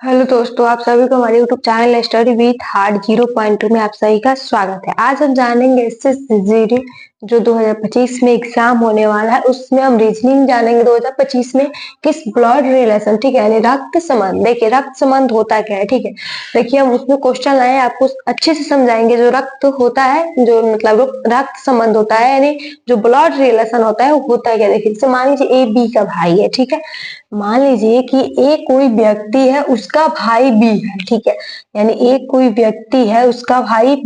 Hello दोस्तों, आप सभी को हमारे YouTube channel study with heart 0.2 में आप सभी का स्वागत है। आज हम जानेंगे एसएसजीडी जो 2025 में एग्जाम होने वाला है, उसमें हम रीजनिंग जानेंगे 2025 में किस ब्लड रिलेशन, ठीक है, यानी रक्त संबंध। देखिए रक्त संबंध होता क्या है, ठीक है। देखिए हम उसमें क्वेश्चन लाए, आपको अच्छे से समझाएंगे। जो रक्त होता है, जो मतलब रक्त संबंध होता है, यानी जो ब्लड रिलेशन होता है वो होता है क्या। देखिए जैसे मान लीजिए ए बी का भाई है, ठीक है। मान लीजिए कि ए कोई व्यक्ति है, उसका भाई बी है, ठीक है। यानी ए कोई व्यक्ति है, उसका भाई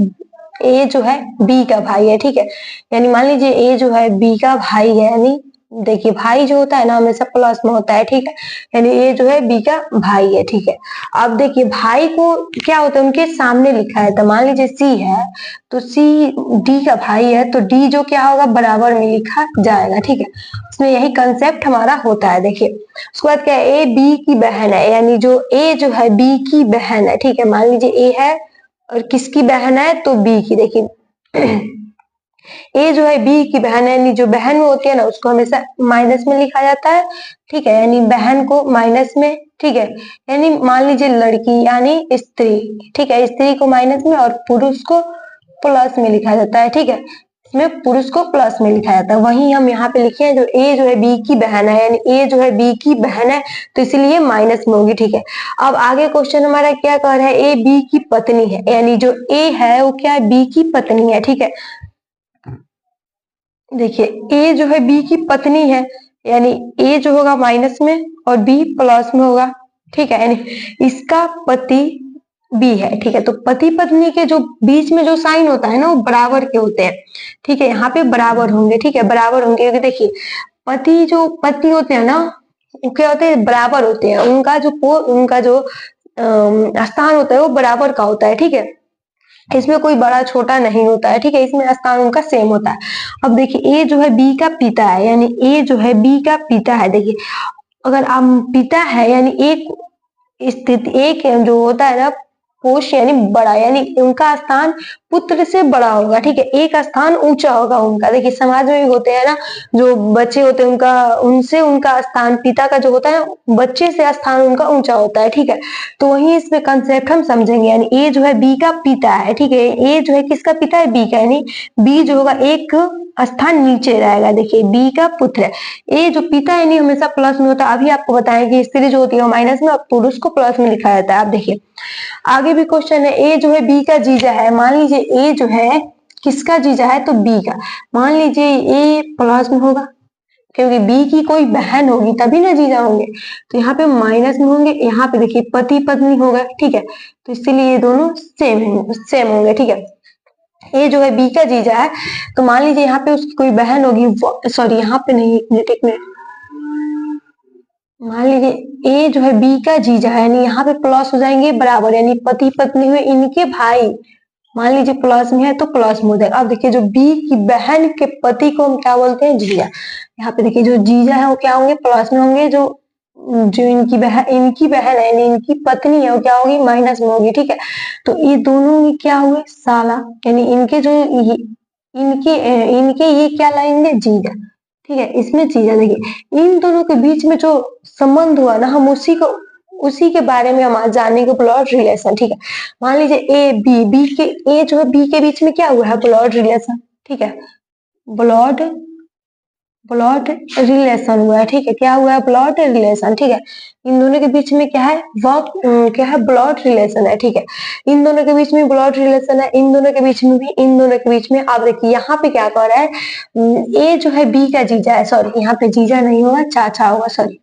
ए जो है बी का भाई है, ठीक है। यानी मान लीजिए ए जो है बी का भाई है, यानी देखिए भाई जो होता है ना हमेशा प्लस में होता है, ठीक है। यानी ए जो है बी का भाई है, ठीक है। अब देखिए भाई को क्या होता है, उनके सामने लिखा है। तो मान लीजिए सी है, तो सी डी का भाई है, तो डी जो क्या होगा बराबर में लिखा जाएगा, ठीक है। इसमें यही कंसेप्ट हमारा होता है। देखिए उसके बाद क्या है, ए बी की बहन है, यानी जो ए जो है बी की बहन है, ठीक है। मान लीजिए ए है और किसकी बहन है, तो बी की। देखिए ए जो है बी की बहन है, यानी जो बहन में होती है ना उसको हमेशा माइनस में लिखा जाता है, ठीक है। यानी बहन को माइनस में, ठीक है। यानी मान लीजिए लड़की यानी स्त्री, ठीक है, स्त्री को माइनस में और पुरुष को प्लस में लिखा जाता है, ठीक है। इसमें पुरुष को प्लस में लिखा जाता है। वहीं हम यहाँ पे लिखे हैं जो ए जो है बी की बहन है, यानी ए जो है बी की बहन है, तो इसलिए माइनस में होगी, ठीक है। अब आगे क्वेश्चन हमारा क्या कह रहा है, ए बी की पत्नी है, यानी जो ए है वो क्या है, बी की पत्नी है, ठीक है। देखिए ए जो है बी की पत्नी है, यानी ए जो होगा माइनस में और बी प्लस में होगा, ठीक है। यानी इसका पति बी है, ठीक है। तो पति पत्नी के जो बीच में जो साइन होता है ना वो बराबर के होते हैं, ठीक है। यहाँ पे बराबर होंगे, ठीक है, बराबर होंगे, क्योंकि देखिए पति जो पति होते हैं ना वो क्या होते हैं, बराबर होते हैं। उनका जो स्थान होता है वो बराबर का होता है, ठीक है। इसमें कोई बड़ा छोटा नहीं होता है, ठीक है। इसमें स्थान उनका सेम होता है। अब देखिए ए जो है बी का पिता है, यानी ए जो है बी का पिता है। देखिए अगर आप पिता है, यानी एक स्थिति एक जो होता है ना पोष यानी बड़ा, यानी उनका स्थान पुत्र से बड़ा होगा, ठीक है। एक स्थान ऊंचा होगा उनका। देखिए समाज में भी होते हैं ना, जो बच्चे होते हैं उनका उनसे उनका स्थान पिता का जो होता है बच्चे से स्थान उनका ऊंचा होता है, ठीक है। तो वही इसमें कंसेप्ट हम समझेंगे। यानी ए जो है बी का पिता है, ठीक है। ए जो है किसका पिता है, बी का, यानी बी जो होगा एक स्थान नीचे रहेगा। देखिए बी का पुत्र है, ए जो पिता है नहीं हमेशा प्लस में होता है। अभी आपको बताएं कि स्त्री जो होती है माइनस में और पुरुष को प्लस में लिखा जाता है। आप देखिए आगे भी क्वेश्चन है, ए जो है बी का जीजा है। मान लीजिए ए जो है किसका जीजा है, तो बी का। मान लीजिए ए प्लस में होगा क्योंकि बी की कोई बहन होगी तभी ना जीजा होंगे, तो यहाँ पे माइनस में होंगे। यहाँ पे देखिए पति पत्नी होगा, ठीक है। तो इसीलिए ये दोनों सेम होंगे, ठीक है। ए जो है बी का जीजा है, तो मान लीजिए यहाँ पे उसकी कोई बहन होगी, सॉरी यहाँ पे नहीं, एक मिनट, मान लीजिए ए जो है बी का जीजा है, यानी यहाँ पे प्लस हो जाएंगे बराबर, यानी पति पत्नी हुए इनके भाई। मान लीजिए प्लस में है तो प्लस में हो जाएगा। अब देखिए जो बी की बहन के पति को हम क्या बोलते हैं, जीजा। यहाँ पे देखिए जो जीजा है वो क्या होंगे, प्लस में होंगे। जो जो इनकी बहन है यानी इनकी पत्नी है वो क्या होगी, माइनस में होगी, ठीक है। तो ये दोनों ही क्या हुए, साला, यानी इनके जो इनके ये क्या लाएंगे, जीजा, ठीक है। इसमें जीजा। देखिए इन दोनों के बीच में जो संबंध हुआ ना, हम उसी के बारे में हम आज जानेंगे, ब्लड रिलेशन, ठीक है। मान लीजिए ए बी बी के ए जो है बी के बीच में क्या हुआ है, ब्लड रिलेशन, ठीक है। ब्लड ब्लड रिलेशन हुआ है, ठीक है। क्या हुआ है, ब्लड रिलेशन, ठीक है। इन दोनों के बीच में क्या है, क्या है, ब्लड रिलेशन है, ठीक है। इन दोनों के बीच में ब्लड रिलेशन है, इन दोनों के बीच में भी, इन दोनों के बीच में। आप देखिए यहाँ पे क्या कर रहा है, ए जो है बी का जीजा है, सॉरी यहाँ पे जीजा नहीं होगा, चाचा होगा, सॉरी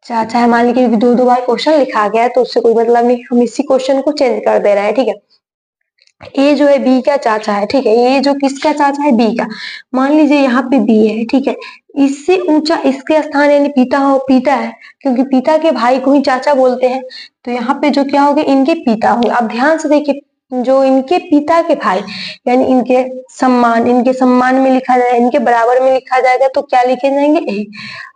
चाचा है। मान लीजिए दो बार क्वेश्चन लिखा गया है तो उससे कोई मतलब नहीं, हम इसी क्वेश्चन को चेंज कर दे रहे हैं, ठीक है। ए जो है बी का चाचा है, ठीक है। ये जो किसका चाचा है, बी का। मान लीजिए यहाँ पे बी है, ठीक है। इससे ऊंचा इसके स्थान यानी पिता पिता है, क्योंकि पिता के भाई को ही चाचा बोलते हैं। तो यहाँ पे जो क्या होगा, इनके पिता होंगे। अब ध्यान से देखिए जो इनके पिता के भाई यानी इनके सम्मान में लिखा जाएगा, इनके बराबर में लिखा जाएगा, तो क्या लिखे जाएंगे, ए।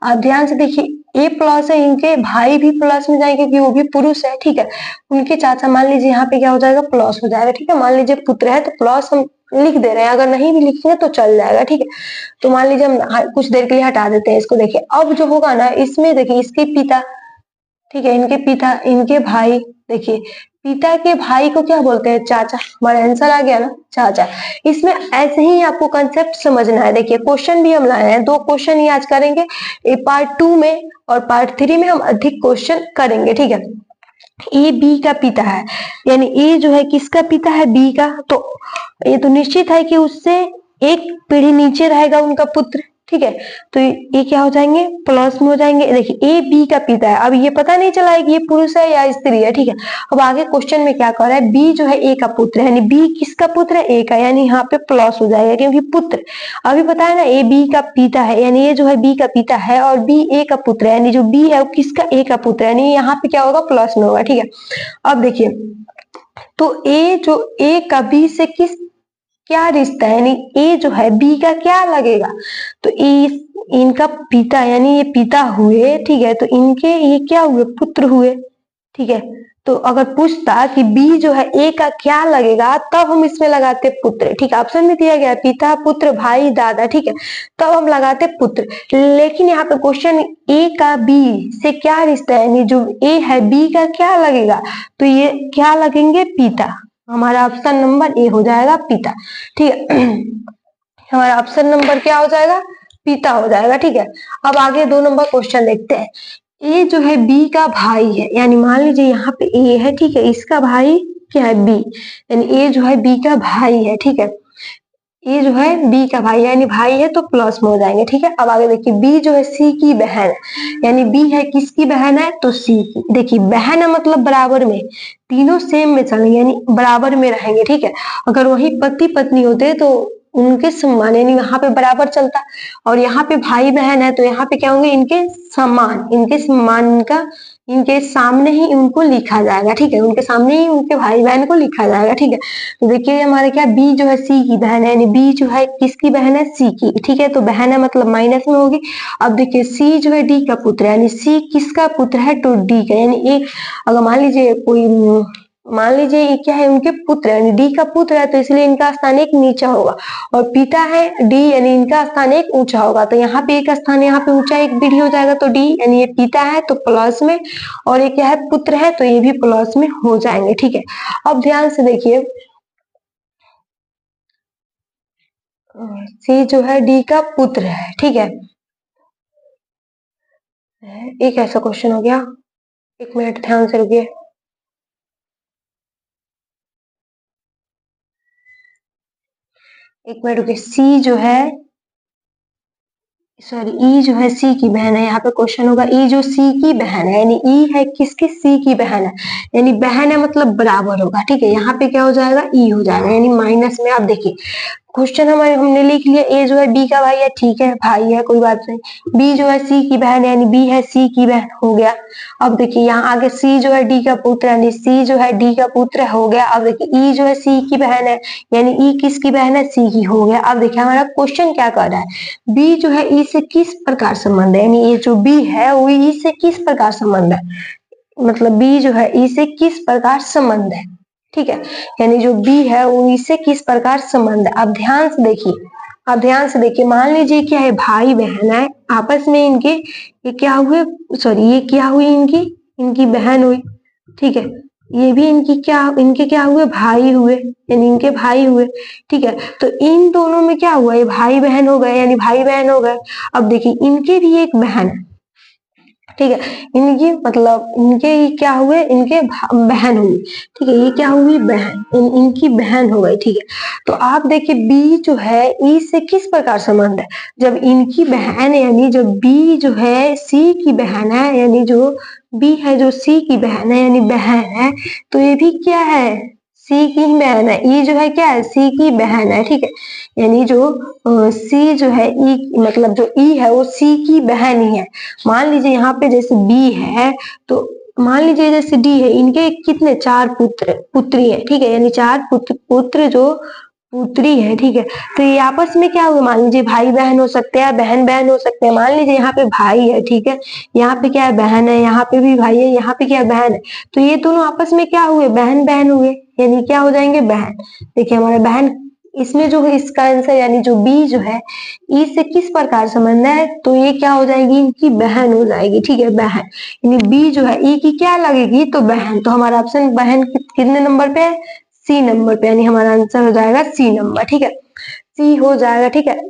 अब ध्यान से देखिए ए प्लस है, इनके भाई भी प्लस में जाएंगे क्योंकि वो भी पुरुष है, ठीक है। उनके चाचा, मान लीजिए यहाँ पे क्या हो जाएगा, प्लस हो जाएगा, ठीक है। मान लीजिए पुत्र है तो प्लस हम लिख दे रहे हैं, अगर नहीं भी लिखेंगे तो चल जाएगा, ठीक है। तो मान लीजिए हम कुछ देर के लिए हटा देते हैं इसको। देखिए अब जो होगा ना इसमें देखिए इसके पिता, ठीक है, इनके पिता, इनके भाई, देखिए पिता के भाई को क्या बोलते हैं, चाचा। हमारा आंसर आ गया ना, चाचा। इसमें ऐसे ही आपको कंसेप्ट समझना है। देखिए क्वेश्चन भी हम लाए हैं, 2 क्वेश्चन ही आज करेंगे, पार्ट 2 में और पार्ट 3 में हम अधिक क्वेश्चन करेंगे। ठीक है, ए बी का पिता है, यानी ए जो है किसका पिता है, बी का। तो ये तो निश्चित है कि उससे एक पीढ़ी नीचे रहेगा उनका पुत्र। ठीक है, तो ये क्या हो जाएंगे, प्लस में हो जाएंगे। देखिए ए बी का पिता है, अब ये पता नहीं चला है कि ये पुरुष है या स्त्री है। ठीक है, अब आगे क्वेश्चन में क्या कर रहा है, बी जो है ए का पुत्र है, यानी बी किसका पुत्र है, ए का, यानी यहाँ पे प्लस हो जाएगा क्योंकि पुत्र अभी पता है ना, ए बी का पिता है, यानी ये जो है बी का पिता है और बी ए का पुत्र है, यानी जो बी है वो किसका, ए का पुत्र है, यानी यहाँ पे क्या होगा, प्लस में होगा। ठीक है, अब देखिए तो ए जो ए का बी से किस क्या रिश्ता है, यानी ए जो है बी का क्या लगेगा, तो इनका पिता, यानी ये पिता हुए। ठीक है, तो इनके ये क्या हुए, पुत्र हुए। ठीक है, तो अगर पूछता कि बी जो है ए का क्या लगेगा, तब हम इसमें लगाते पुत्र। ठीक है, ऑप्शन में दिया गया पिता, पुत्र, भाई, दादा। ठीक है, तब हम लगाते पुत्र। लेकिन यहाँ पे क्वेश्चन ए का बी से क्या रिश्ता है, यानी जो ए है बी का क्या लगेगा, तो ये क्या लगेंगे, पिता। हमारा ऑप्शन नंबर ए हो जाएगा, पिता। ठीक है, हमारा ऑप्शन नंबर क्या हो जाएगा, पिता हो जाएगा। ठीक है, अब आगे 2 नंबर क्वेश्चन देखते हैं। ए जो है बी का भाई है, यानी मान लीजिए यहाँ पे ए है। ठीक है, इसका भाई क्या है, बी, यानी ए जो है बी का भाई है। ठीक है, ये जो है बी का भाई, यानी भाई है तो प्लस में हो जाएंगे। ठीक है, अब आगे देखिए बी जो है सी की बहन है, यानी बी है किसकी बहन है, तो सी की। देखिए बहन है मतलब बराबर में, तीनों सेम में चलेंगे, यानी बराबर में रहेंगे। ठीक है, अगर वही पति पत्नी होते तो उनके समान, यानी यहाँ पे बराबर चलता, और यहाँ पे भाई बहन है तो यहाँ पे क्या होंगे, इनके समान, इनके समान का, इनके सामने ही उनको लिखा जाएगा। ठीक है, उनके सामने ही उनके भाई बहन को लिखा जाएगा। ठीक है, तो देखिए हमारे क्या, बी जो है सी की बहन है, यानी बी जो है किसकी बहन है, सी की। ठीक है, तो बहन है मतलब माइनस में होगी। अब देखिए सी जो है डी का पुत्र है, यानी सी किसका पुत्र है, तो डी का, यानी एक अगर मान लीजिए कोई, मान लीजिए ये क्या है, उनके पुत्र है, डी का पुत्र है, तो इसलिए इनका स्थान एक नीचा होगा, और पिता है डी, यानी इनका स्थान एक ऊंचा होगा। तो यहाँ पे एक स्थान, यहाँ पे ऊंचा एक पीढ़ी हो जाएगा, तो डी, यानी ये पिता है तो प्लस में, और ये क्या है, पुत्र है, तो ये भी प्लस में हो जाएंगे। ठीक है, अब ध्यान से देखिए, सी जो है डी का पुत्र है। ठीक है, एक ऐसा क्वेश्चन हो गया, एक मिनट ध्यान से रुकिए। एक मिनट रुकिए, सी जो है, सॉरी ई जो है सी की बहन है, यहाँ पे क्वेश्चन होगा ई जो सी की बहन है, यानी ई है किसकी, सी की बहन है, यानी बहन है मतलब बराबर होगा। ठीक है, यहाँ पे क्या हो जाएगा, ई हो जाएगा, यानी माइनस में। आप देखिए क्वेश्चन हमारे हमने लिख लिया, ए जो है बी का भाई है, ठीक है भाई है, कोई बात नहीं। बी जो है सी की बहन है, यानी बी है सी की बहन, हो गया। अब देखिए यहाँ आगे सी जो है डी का पुत्र है, यानी सी जो है डी का पुत्र हो गया। अब देखिए ई जो है सी की बहन है, यानी ई किसकी बहन है, सी की, हो गया। अब देखिए हमारा क्वेश्चन क्या कर रहा है, बी जो है ई से किस प्रकार संबंध है, यानी ये जो बी है वो ई से किस प्रकार संबंध है, मतलब बी जो है ई से किस प्रकार संबंध है। ठीक है, यानी जो बी है वो इससे किस प्रकार संबंध है। अब ध्यान से देखिए, अब ध्यान से देखिए, मान लीजिए क्या है, भाई बहन है आपस में, इनके ये क्या हुए, सॉरी ये क्या हुई, इनकी इनकी बहन हुई। ठीक है, ये भी इनकी क्या, इनके क्या हुए, भाई हुए, यानी इनके भाई हुए। ठीक है, तो इन दोनों में क्या हुआ, ये भाई बहन हो गए, यानी भाई बहन हो गए। अब देखिए इनके भी एक बहन है। ठीक है, इनकी मतलब इनके ये क्या हुए, इनके बहन हुई। ठीक है, ये क्या हुई, बहन, इनकी बहन हो गई। ठीक है, तो आप देखिए बी जो है ई से किस प्रकार संबंध है, जब इनकी बहन, यानी जब बी जो है सी की बहन है, यानी जो बी है जो सी की बहन है, यानी बहन है, तो ये भी क्या है, सी की ही बहन है। ई जो है क्या है, सी की बहन है। ठीक है, यानी जो सी जो है ई, मतलब जो ई है वो सी की बहन ही है। मान लीजिए यहाँ पे जैसे बी है, तो मान लीजिए जैसे डी है, इनके कितने, 4 पुत्र पुत्री है। ठीक है, यानी 4 पुत्र जो पुत्री है। ठीक है, तो ये आपस में क्या हुआ, मान लीजिए भाई बहन हो सकते हैं, बहन बहन हो सकते हैं। मान लीजिए यहाँ पे भाई है, ठीक है, यहाँ पे क्या है, बहन है, यहाँ पे भी भाई है, यहाँ पे क्या है, बहन है, तो ये दोनों आपस में क्या हुए, बहन बहन हुए, यानी क्या हो जाएंगे, बहन। देखिए हमारे बहन इसमें जो है इसका आंसर यानी जो बी जो है ई से किस प्रकार संबंध है, तो ये क्या हो जाएगी, इनकी बहन हो जाएगी। ठीक है, बहन, यानी बी जो है ई की क्या लगेगी, तो बहन। तो हमारा ऑप्शन बहन कितने नंबर पे है, सी नंबर पे, यानी हमारा आंसर हो जाएगा सी नंबर। ठीक है, सी हो जाएगा। ठीक है,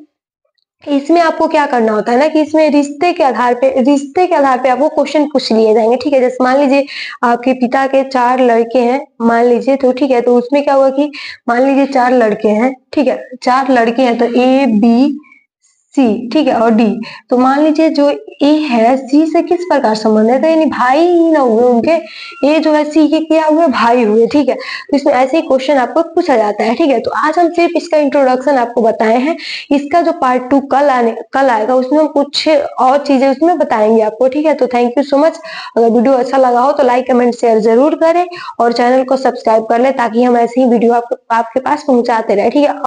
इसमें आपको क्या करना होता है ना कि इसमें रिश्ते के आधार पे आपको क्वेश्चन पूछ लिए जाएंगे। ठीक है, जैसे मान लीजिए आपके पिता के 4 लड़के हैं, मान लीजिए, तो ठीक है, तो उसमें क्या होगा कि मान लीजिए 4 लड़के हैं। ठीक है, 4 लड़के हैं, तो ए बी सी, ठीक है, और डी। तो मान लीजिए जो ए है सी से किस प्रकार संबंध है, तो यानी भाई ही ना हुए उनके, ए जो है सी के क्या हुए, भाई हुए। ठीक है, तो इसमें ऐसे ही क्वेश्चन आपको पूछा जाता है। ठीक है, तो आज हम सिर्फ इसका इंट्रोडक्शन आपको बताए हैं। इसका जो पार्ट 2 कल आएगा, उसमें हम कुछ और चीजें उसमें बताएंगे आपको। ठीक है, तो थैंक यू सो मच। अगर वीडियो अच्छा लगा हो तो लाइक कमेंट शेयर जरूर करें और चैनल को सब्सक्राइब कर ले, ताकि हम ऐसे ही वीडियो आपके पास पहुंचाते रहे। ठीक है।